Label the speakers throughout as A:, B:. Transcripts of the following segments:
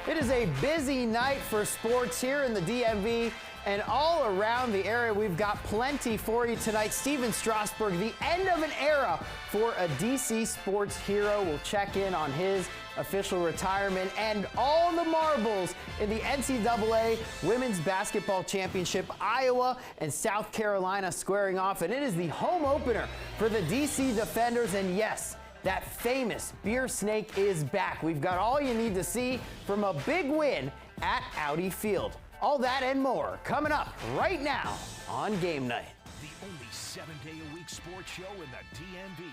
A: It is a busy night for sports here in the DMV and all around the area. We've got plenty for you tonight. Stephen Strasburg, the end of an era for a DC sports hero. We'll check in on his official retirement and all the marbles in the NCAA Women's Basketball Championship. Iowa and South Carolina squaring off, and it is the home opener for the DC Defenders. And yes, that famous beer snake is back. We've got all you need to see from a big win at Audi Field. All that and more coming up right now on Game Night.
B: The only 7-day-a-week sports show in the DMV.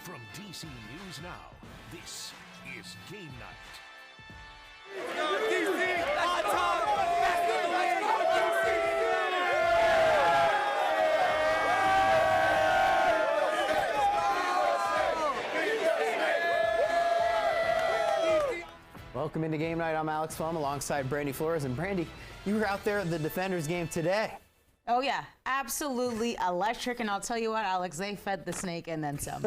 B: From DC News Now, this is Game Night.
C: Let's go DC! Hot top! Let's go DC!
A: Welcome into Game Night. I'm Alex Flum alongside Brandy Flores. And Brandy, you were out there at the Defenders game today.
D: Oh, yeah. Absolutely electric. And I'll tell you what, Alex, they fed the snake and then some.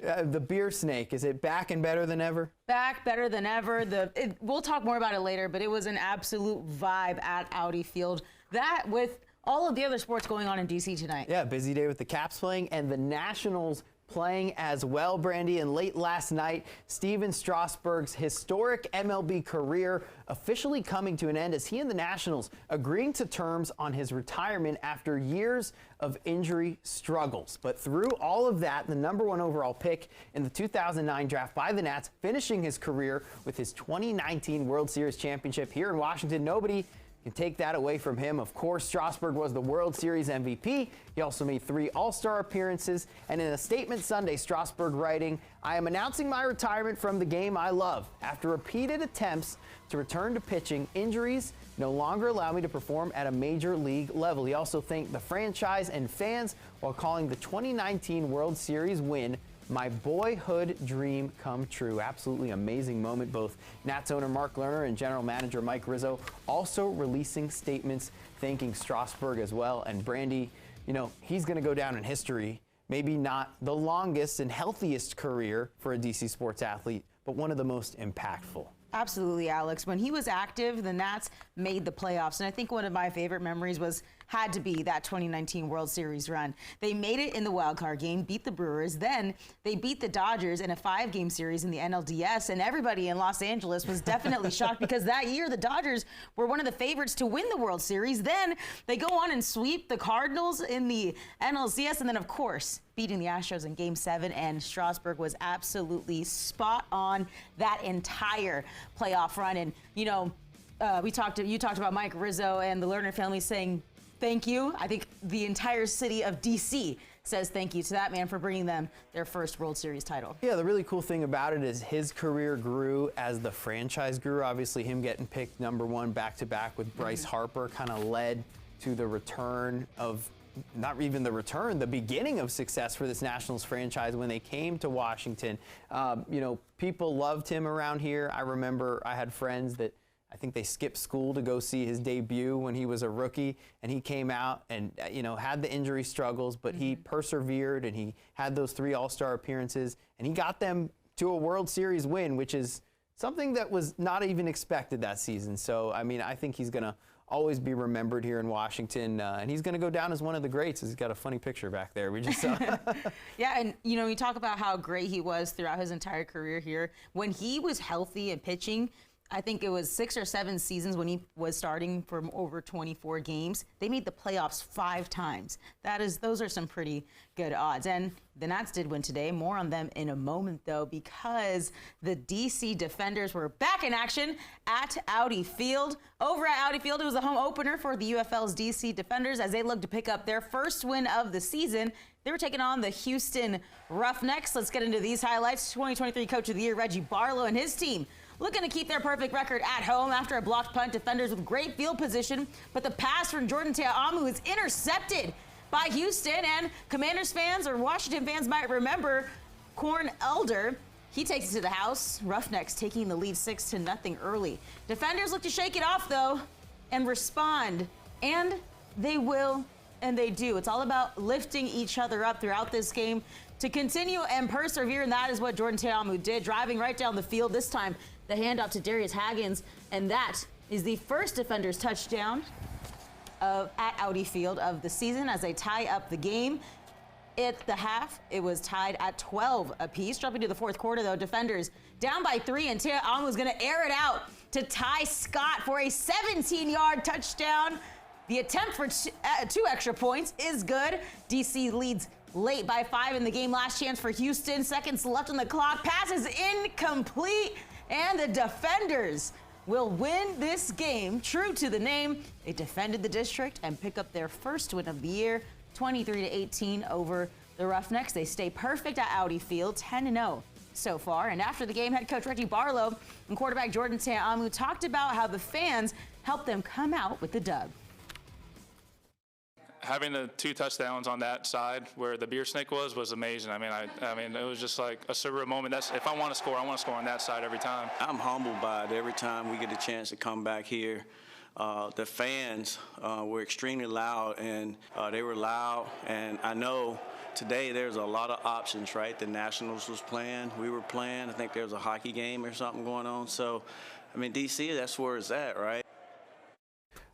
A: The beer snake, is it back and better than ever?
D: Back, better than ever. We'll talk more about it later, but it was an absolute vibe at Audi Field. That with all of the other sports going on in D.C. tonight.
A: Yeah, busy day with the Caps playing and the Nationals playing as well, Brandy. And late last night, Stephen Strasburg's historic MLB career officially coming to an end as he and the Nationals agreeing to terms on his retirement after years of injury struggles. But through all of that, the #1 overall pick in the 2009 draft by the Nats, finishing his career with his 2019 World Series championship here in Washington. Nobody can take that away from him. Of course, Strasburg was the World Series MVP. He also made 3 All-Star appearances. And in a statement Sunday, Strasburg writing, "I am announcing my retirement from the game I love. After repeated attempts to return to pitching, injuries no longer allow me to perform at a major league level." He also thanked the franchise and fans while calling the 2019 World Series win "my boyhood dream come true." Absolutely amazing moment. Both Nats owner Mark Lerner and general manager Mike Rizzo also releasing statements thanking Strasburg as well. And Brandy, you know, he's going to go down in history. Maybe not the longest and healthiest career for a DC sports athlete, but one of the most impactful.
D: Absolutely, Alex. When he was active, the Nats made the playoffs. And I think one of my favorite memories had to be that 2019 World Series run. They made it in the wild card game, beat the Brewers. Then they beat the Dodgers in a 5-game series in the NLDS. And everybody in Los Angeles was definitely shocked because that year the Dodgers were one of the favorites to win the World Series. Then they go on and sweep the Cardinals in the NLCS. And then, of course, beating the Astros in Game 7, and Strasburg was absolutely spot on that entire playoff run. And, you know, you talked about Mike Rizzo and the Lerner family saying thank you. I think the entire city of D.C. says thank you to that man for bringing them their first World Series title.
A: Yeah, the really cool thing about it is his career grew as the franchise grew. Obviously, him getting picked #1 back-to-back with Bryce Harper kind of led to the return of, not even the return, the beginning of success for this Nationals franchise when they came to Washington. You know, people loved him around here. I remember I had friends that I think they skipped school to go see his debut when he was a rookie, and he came out and, you know, had the injury struggles, but he persevered and he had those 3 All-Star appearances, and he got them to a World Series win, which is something that was not even expected that season. So, I mean, I think he's going to always be remembered here in Washington, and he's going to go down as one of the greats. He's got a funny picture back there we just saw.
D: Yeah, and you know, you talk about how great he was throughout his entire career here. When he was healthy and pitching, I think it was 6 or 7 seasons when he was starting for over 24 games. They made the playoffs 5 times. Those are some pretty good odds. And the Nats did win today. More on them in a moment, though, because the DC Defenders were back in action at Audi Field. Over at Audi Field, it was the home opener for the UFL's DC Defenders as they looked to pick up their first win of the season. They were taking on the Houston Roughnecks. Let's get into these highlights. 2023 Coach of the Year, Reggie Barlow, and his team looking to keep their perfect record at home after a blocked punt. Defenders with great field position, but the pass from Jordan Te'amu is intercepted by Houston, and Commanders fans or Washington fans might remember Corn Elder. He takes it to the house. Roughnecks taking the lead 6-0 early. Defenders look to shake it off, though, and respond, and they will, and they do. It's all about lifting each other up throughout this game to continue and persevere, and that is what Jordan Te'amu did, driving right down the field. This time, the the handoff to Darius Haggins, and that is the first Defenders touchdown at Audi Field of the season as they tie up the game. At the half, it was tied at 12 apiece. Jumping to the fourth quarter, though, Defenders down by 3, and Tia Alm was going to air it out to Ty Scott for a 17-yard touchdown. The attempt for 2 extra points is good. DC leads late by 5 in the game. Last chance for Houston. Seconds left on the clock. Pass is incomplete, and the Defenders will win this game. True to the name, they defended the district and pick up their first win of the year, 23-18 over the Roughnecks. They stay perfect at Audi Field, 10-0 so far. And after the game, head coach Reggie Barlow and quarterback Jordan Ta'amu talked about how the fans helped them come out with the dub.
E: Having the 2 touchdowns on that side where the beer snake was amazing. I mean, it was just like a surreal moment. If I want to score, I want to score on that side every time. I'm humbled by it every time we get a chance to come back here. The fans were extremely loud, and they were loud. And I know today there's a lot of options, right? The Nationals was playing, we were playing. I think there was a hockey game or something going on. So, I mean, DC, that's where it's at, right?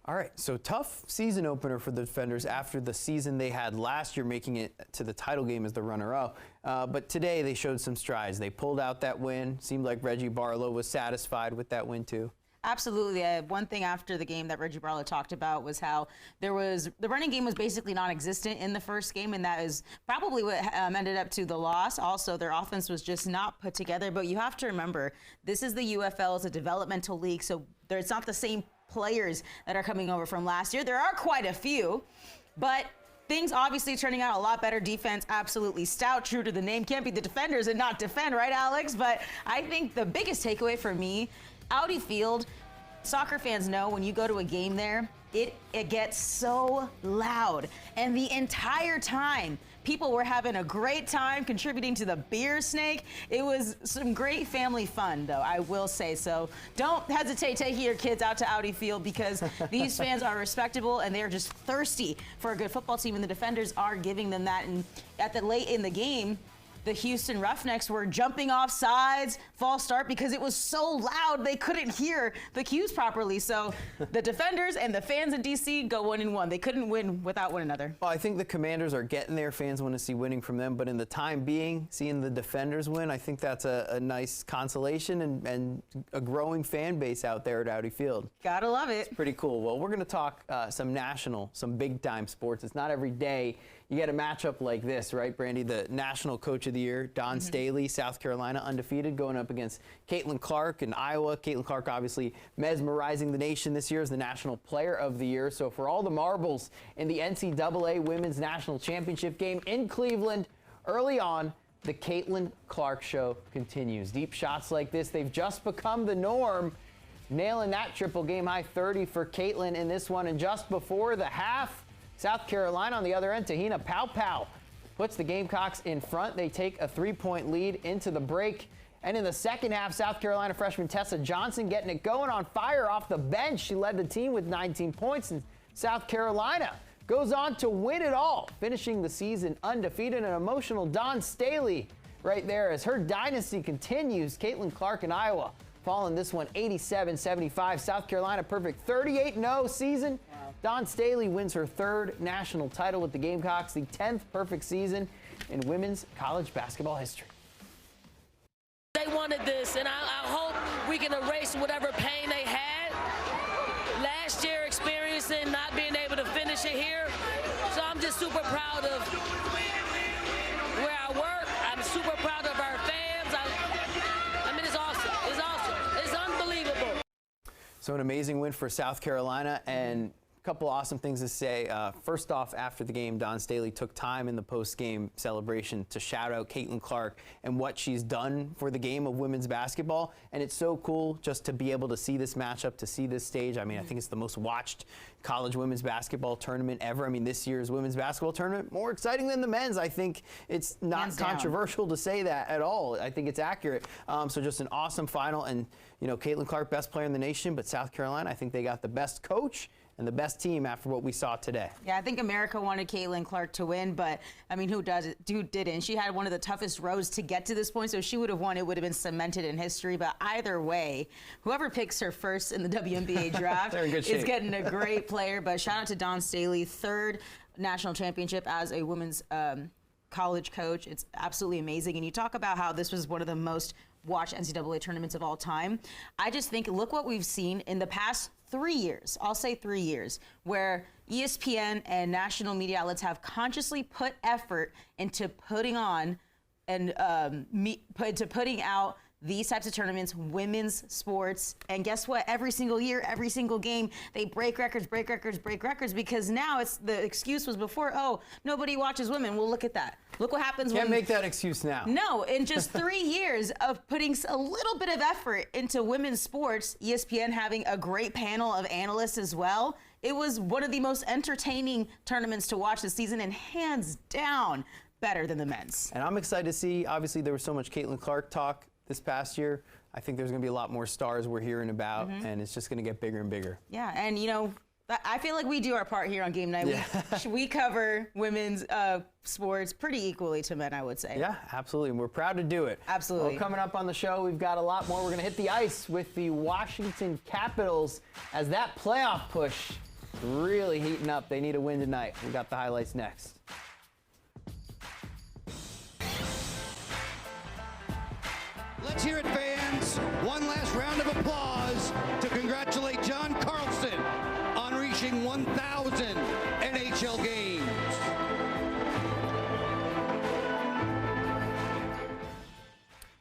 A: All right, so tough season opener for the Defenders after the season they had last year, making it to the title game as the runner-up. But today they showed some strides. They pulled out that win. Seemed like Reggie Barlow was satisfied with that win too.
D: Absolutely. One thing after the game that Reggie Barlow talked about was how the running game was basically non-existent in the first game, and that is probably what ended up to the loss. Also, their offense was just not put together. But you have to remember, this is the UFL, it's a developmental league, so it's not the same players that are coming over from last year. There are quite a few, but things obviously turning out a lot better. Defense absolutely stout, true to the name. Can't be the Defenders and not defend, right, Alex? But I think the biggest takeaway for me, Audi Field, soccer fans know when you go to a game there, it gets so loud. And the entire time, people were having a great time contributing to the beer snake. It was some great family fun, though, I will say. So don't hesitate taking your kids out to Audi Field, because these fans are respectable and they're just thirsty for a good football team, and the Defenders are giving them that. And at the late in the game, the Houston Roughnecks were jumping off sides, false start, because it was so loud they couldn't hear the cues properly. So the Defenders and the fans in DC go 1-1. They couldn't win without one another.
A: Well, I think the Commanders are getting there. Fans want to see winning from them. But in the time being, seeing the Defenders win, I think that's a nice consolation and a growing fan base out there at Audi Field.
D: Gotta love it.
A: It's pretty cool. Well, we're going to talk some big-time sports. It's not every day you get a matchup like this, right, Brandy? The National Coach of the Year, Dawn Staley, South Carolina, undefeated, going up against Caitlin Clark in Iowa. Caitlin Clark obviously mesmerizing the nation this year as the National Player of the Year. So for all the marbles in the NCAA Women's National Championship game in Cleveland, early on, the Caitlin Clark show continues. Deep shots like this, they've just become the norm. Nailing that triple game high 30 for Caitlin in this one. And just before the half, South Carolina on the other end, Tahina Pow puts the Gamecocks in front. They take a 3-point lead into the break. And in the second half, South Carolina freshman Tessa Johnson getting it going on fire off the bench. She led the team with 19 points, and South Carolina goes on to win it all, finishing the season undefeated. An emotional Dawn Staley right there as her dynasty continues. Caitlin Clark in Iowa falling this one 87-75. South Carolina perfect 38-0 season. Wow. Dawn Staley wins her 3rd national title with the Gamecocks, the 10th perfect season in women's college basketball history.
F: They wanted this, and I hope we can erase whatever pain they had last year experiencing not being able to finish it here. So I'm just super proud of where I work. I'm super proud of our fans. I mean, it's awesome. It's awesome. It's unbelievable.
A: So an amazing win for South Carolina, and a couple awesome things to say. First off, after the game, Dawn Staley took time in the post-game celebration to shout out Caitlin Clark and what she's done for the game of women's basketball. And it's so cool just to be able to see this matchup, to see this stage. I mean, I think it's the most watched college women's basketball tournament ever. I mean, this year's women's basketball tournament, more exciting than the men's. I think it's not controversial to say that at all. I think it's accurate. So just an awesome final. And, you know, Caitlin Clark, best player in the nation, but South Carolina, I think they got the best coach and the best team after what we saw today.
D: Yeah, I think America wanted Caitlin Clark to win, but I mean, who didn't? She had one of the toughest roads to get to this point, so if she would have won, it would have been cemented in history. But either way, whoever picks her first in the WNBA draft is getting a great player. But shout out to Dawn Staley, 3rd national championship as a women's college coach. It's absolutely amazing. And you talk about how this was one of the most watched NCAA tournaments of all time. I just think, look what we've seen in the past 3 years. I'll say 3 years, where ESPN and national media outlets have consciously put effort into putting on and into putting out these types of tournaments, women's sports. And guess what? Every single year, every single game, they break records, because now it's the excuse was before, oh, nobody watches women. Well, look at that. Look what happens when...
A: Can't make that excuse now.
D: No, in just 3 years of putting a little bit of effort into women's sports, ESPN having a great panel of analysts as well, it was one of the most entertaining tournaments to watch this season, and hands down better than the men's.
A: And I'm excited to see, obviously there was so much Caitlin Clark talk this past year. I think there's going to be a lot more stars we're hearing about, and it's just going to get bigger and bigger.
D: Yeah, and you know, I feel like we do our part here on Game Night.
A: Yeah.
D: We cover women's sports pretty equally to men, I would say.
A: Yeah, absolutely, and we're proud to do it.
D: Absolutely.
A: Well, coming up on the show, we've got a lot more. We're going to hit the ice with the Washington Capitals as that playoff push is really heating up. They need a win tonight. We've got the highlights next.
G: Let's hear it, fans. One last round of applause to congratulate John Carlson on reaching 1,000 NHL games.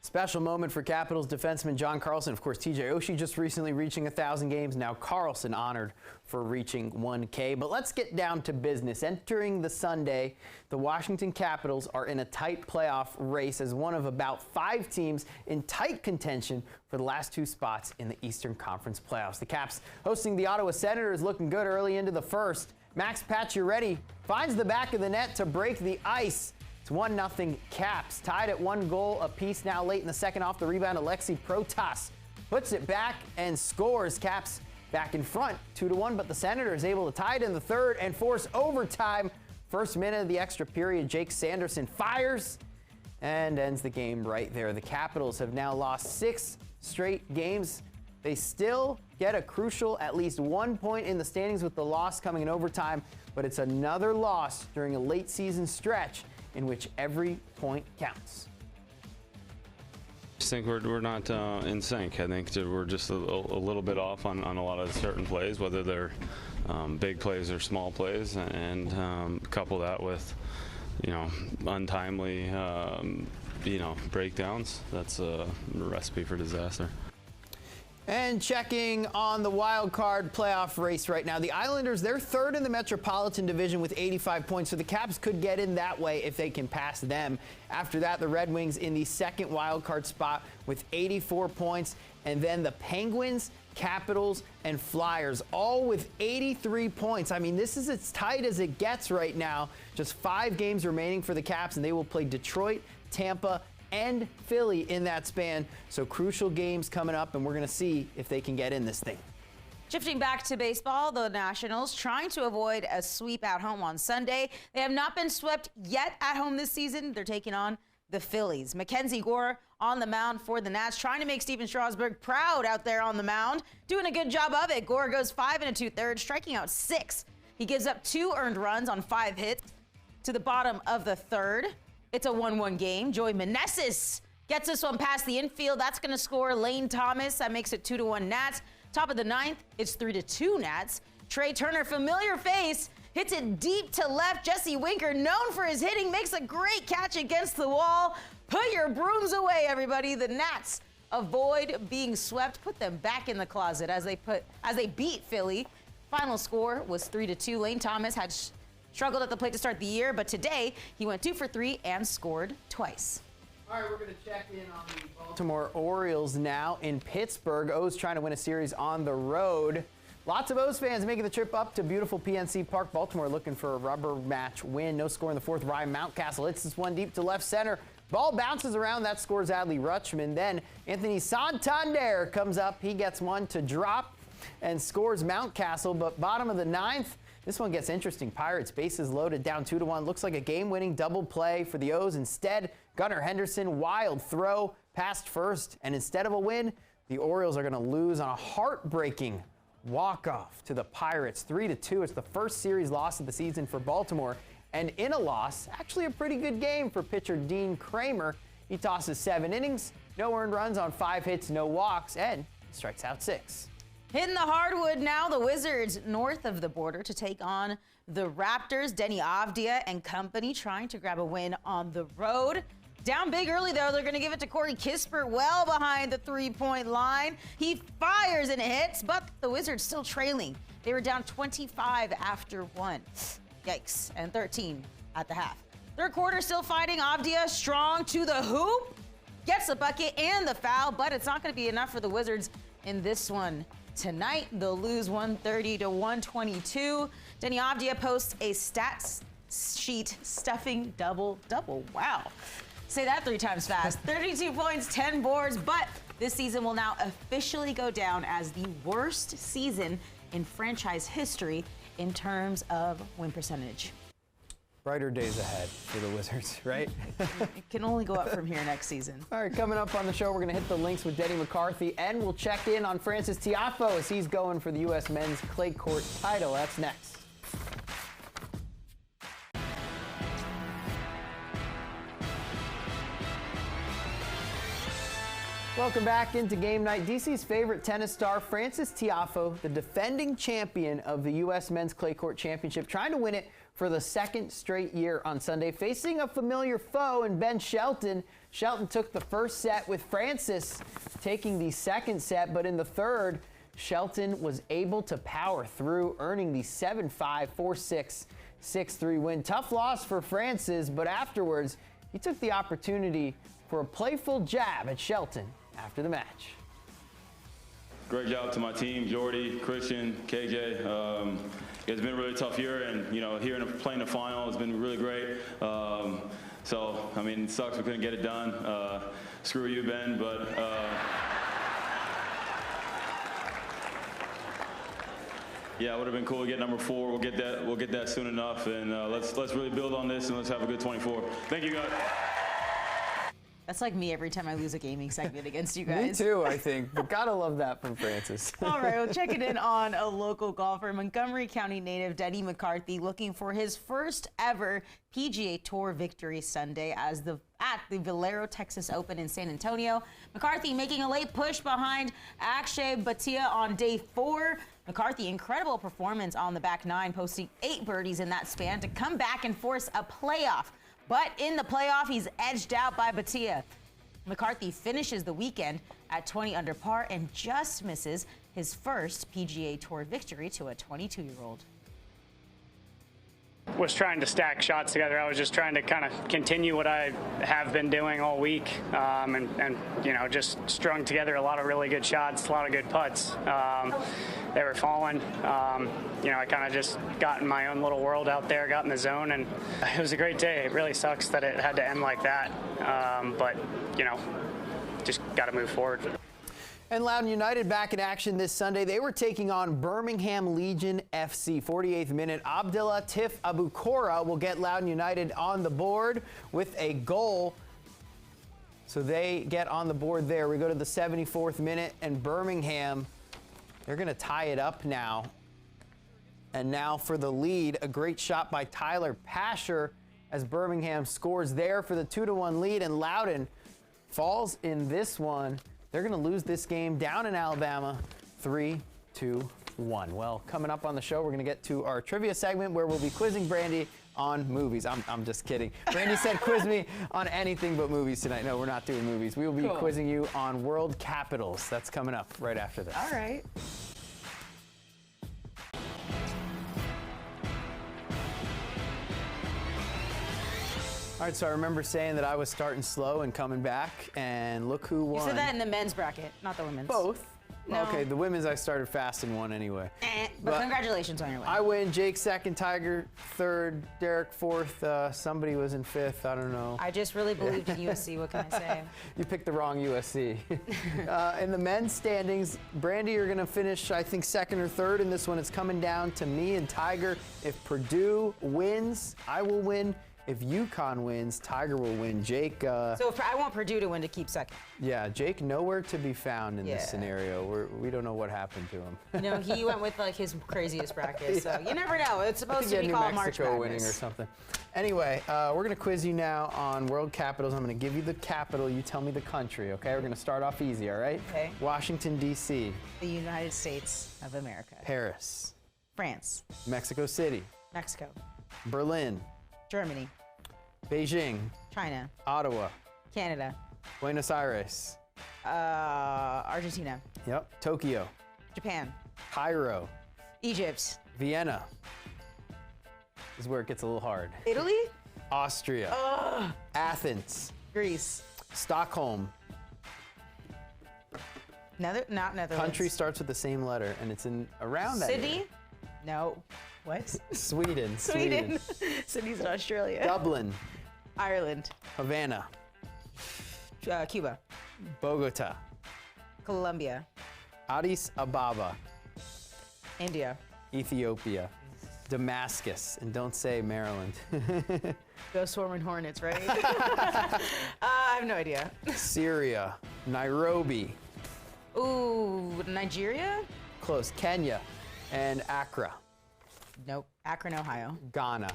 A: Special moment for Capitals defenseman John Carlson. Of course, TJ Oshie just recently reaching 1,000 games. Now Carlson honored for reaching 1K. But let's get down to business. Entering the Sunday, the Washington Capitals are in a tight playoff race as one of about 5 teams in tight contention for the last 2 spots in the Eastern Conference playoffs. The Caps hosting the Ottawa Senators looking good early into the first. Max Pacioretty finds the back of the net to break the ice. It's 1-0 Caps, tied at 1 goal apiece now late in the second. Off the rebound, Alexi Protas puts it back and scores. Caps back in front 2-1, but the Senators able to tie it in the third and force overtime. First minute of the extra period, Jake Sanderson fires and ends the game right there. The Capitals have now lost 6 straight games. They still get a crucial at least 1 point in the standings with the loss coming in overtime, but it's another loss during a late season stretch in which every point counts.
H: I think we're not in sync. I think that we're just a little bit off on a lot of certain plays, whether they're big plays or small plays, and couple that with, you know, untimely, you know, breakdowns. That's a recipe for disaster.
A: And checking on the wild card playoff race right now, the Islanders, they're 3rd in the Metropolitan Division with 85 points, so the Caps could get in that way if they can pass them. After that, the Red Wings in the 2nd wild card spot with 84 points, and then the Penguins, Capitals, and Flyers, all with 83 points. I mean, this is as tight as it gets right now. Just 5 games remaining for the Caps, and they will play Detroit, Tampa, and Philly in that span. So crucial games coming up, and we're going to see if they can get in this thing.
D: Shifting back to baseball, the Nationals trying to avoid a sweep at home on Sunday. They have not been swept yet at home this season. They're taking on the Phillies. Mackenzie Gore on the mound for the Nats, trying to make Steven Strasburg proud out there on the mound. Doing a good job of it. Gore goes 5 2/3, striking out 6. He gives up 2 earned runs on 5 hits to the bottom of the 3rd. It's a 1-1 game. Joey Meneses gets this one past the infield. That's going to score Lane Thomas. That makes it 2-1 Nats. Top of the 9th, it's 3-2 Nats. Trey Turner, familiar face, hits it deep to left. Jesse Winker, known for his hitting, makes a great catch against the wall. Put your brooms away, everybody. The Nats avoid being swept. Put them back in the closet as they beat Philly. Final score was 3-2. Lane Thomas had struggled at the plate to start the year, but today he went 2 for 3 and scored twice.
A: All right, we're going to check in on the Baltimore Orioles now in Pittsburgh. O's trying to win a series on the road. Lots of O's fans making the trip up to beautiful PNC Park. Baltimore looking for a rubber match win. No score in the 4th. Ryan Mountcastle hits this one deep to left center. Ball bounces around. That scores Adley Rutschman. Then Anthony Santander comes up. He gets one to drop. and scores Mountcastle, but bottom of the 9th, this one gets interesting. Pirates bases loaded, down 2-1. Looks like a game-winning double play for the O's. Instead, Gunnar Henderson, wild throw, past first, and instead of a win, the Orioles are going to lose on a heartbreaking walk-off to the Pirates, 3-2. It's the first series loss of the season for Baltimore, and in a loss, actually a pretty good game for pitcher Dean Kramer. He tosses 7 innings, no earned runs on 5 hits, no walks, and strikes out 6.
D: Hitting the hardwood now, the Wizards north of the border to take on the Raptors. Denny Avdia and company trying to grab a win on the road. Down big early, though. They're going to give it to Corey Kispert well behind the three-point line. He fires and hits, but the Wizards still trailing. They were down 25 after 1. Yikes. And 13 at the half. Third quarter still fighting. Avdia strong to the hoop. Gets the bucket and the foul, but it's not going to be enough for the Wizards in this one. Tonight, they'll lose 130-122. Denny Avdia posts a stats sheet stuffing double-double. Wow. Say that 3 times fast. 32 points, 10 boards, but this season will now officially go down as the worst season in franchise history in terms of win percentage.
A: Brighter days ahead for the Wizards, right?
D: It can only go up from here next season.
A: All right, coming up on the show, we're going to hit the links with Denny McCarthy, and we'll check in on Francis Tiafoe as he's going for the U.S. men's clay court title. That's next. Welcome back into Game Night. DC's favorite tennis star, Francis Tiafoe, the defending champion of the U.S. Men's Clay Court Championship, trying to win it for the second straight year on Sunday, facing a familiar foe in Ben Shelton. Shelton took the first set with Francis taking the second set, but in the third, Shelton was able to power through, earning the 7-5, 4-6, 6-3 win. Tough loss for Francis, but afterwards, he took the opportunity for a playful jab at Shelton after the match.
H: Great job to my team, Jordy, Christian, KJ. It's been a really tough year, and here playing the final has been really great. So I mean, it sucks we couldn't get it done. Screw you, Ben, but. Yeah, it would have been cool to get number 4. We'll get that soon enough, and let's really build on this and let's have a good 24. Thank you, guys.
D: That's like me every time I lose a gaming segment against you guys.
A: Me too, I think, but gotta love that from Francis.
D: All right, we'll check it in on a local golfer, Montgomery County native Denny McCarthy, looking for his first ever PGA Tour victory Sunday at the Valero Texas Open in San Antonio. McCarthy making a late push behind Akshay Bhatia on day 4. McCarthy, incredible performance on the back 9, posting 8 birdies in that span to come back and force a playoff. But in the playoff, he's edged out by Bhatia. McCarthy finishes the weekend at 20 under par and just misses his first PGA Tour victory to a 22-year-old.
I: Was trying to stack shots together. I was just trying to kind of continue what I have been doing all week, and just strung together a lot of really good shots, a lot of good putts. They were falling. I kind of just got in my own little world out there, got in the zone, and it was a great day. It really sucks that it had to end like that, but just got to move forward.
A: And Loudoun United back in action this Sunday. They were taking on Birmingham Legion FC. 48th minute, Abdullah Tif Abukora will get Loudoun United on the board with a goal. So they get on the board there. We go to the 74th minute, and Birmingham, they're going to tie it up now. And now for the lead, a great shot by Tyler Pasher as Birmingham scores there for the 2-1 lead, and Loudoun falls in this one. They're going to lose this game down in Alabama, 3-1. Well, coming up on the show, we're going to get to our trivia segment where we'll be quizzing Brandy on movies. I'm just kidding. Brandy said quiz me on anything but movies tonight. No, we're not doing movies. We will be quizzing you on world capitals. That's coming up right after this.
D: All right.
A: All right, so I remember saying that I was starting slow and coming back, and look who won.
D: You said that in the men's bracket, not the women's.
A: Both.
D: No.
A: Okay, the women's I started fast and won anyway.
D: But congratulations on your win.
A: I win. Jake second, Tiger third, Derek fourth. Somebody was in fifth. I don't know.
D: I just really believed in USC. What can I say?
A: You picked the wrong USC. In the men's standings, Brandy, you're going to finish, I think, second or third in this one. It's coming down to me and Tiger. If Purdue wins, I will win. If UConn wins, Tiger will win. Jake.
D: So I want Purdue to win to keep second.
A: Yeah, Jake nowhere to be found in this
D: Yeah.
A: scenario. We don't know what happened to him.
D: You know, he went with like his craziest bracket. So you never know. It's
A: I
D: supposed
A: think
D: to
A: he
D: be
A: had
D: called
A: New
D: March
A: Mexico
D: Madness.
A: winning or something. Anyway, we're going to quiz you now on world capitals. I'm going to give you the capital. You tell me the country, okay? We're going to start off easy, all right?
D: Okay.
A: Washington, D.C.
D: The United States of America.
A: Paris.
D: France.
A: Mexico City.
D: Mexico.
A: Berlin.
D: Germany.
A: Beijing.
D: China.
A: Ottawa.
D: Canada.
A: Buenos Aires.
D: Argentina.
A: Yep. Tokyo.
D: Japan.
A: Cairo.
D: Egypt.
A: Vienna. This is where it gets a little hard.
D: Italy.
A: Austria. Athens.
D: Greece.
A: Stockholm.
D: Not Netherlands.
A: Country starts with the same letter, and it's in around that
D: Sydney?
A: area.
D: No. What?
A: Sweden.
D: Sweden. Sydney's in Australia.
A: Dublin.
D: Ireland.
A: Havana.
D: Cuba.
A: Bogota.
D: Colombia.
A: Addis Ababa.
D: India.
A: Ethiopia. Damascus. And don't say Maryland.
D: Go Swarming Hornets, right? I have no idea.
A: Syria. Nairobi.
D: Ooh, Nigeria?
A: Close. Kenya. And Accra.
D: Nope. Akron, Ohio.
A: Ghana.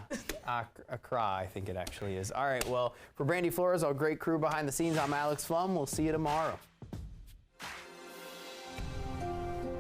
A: Accra, I think it actually is. All right, well, for Brandy Flores, our great crew behind the scenes, I'm Alex Flum. We'll see you tomorrow.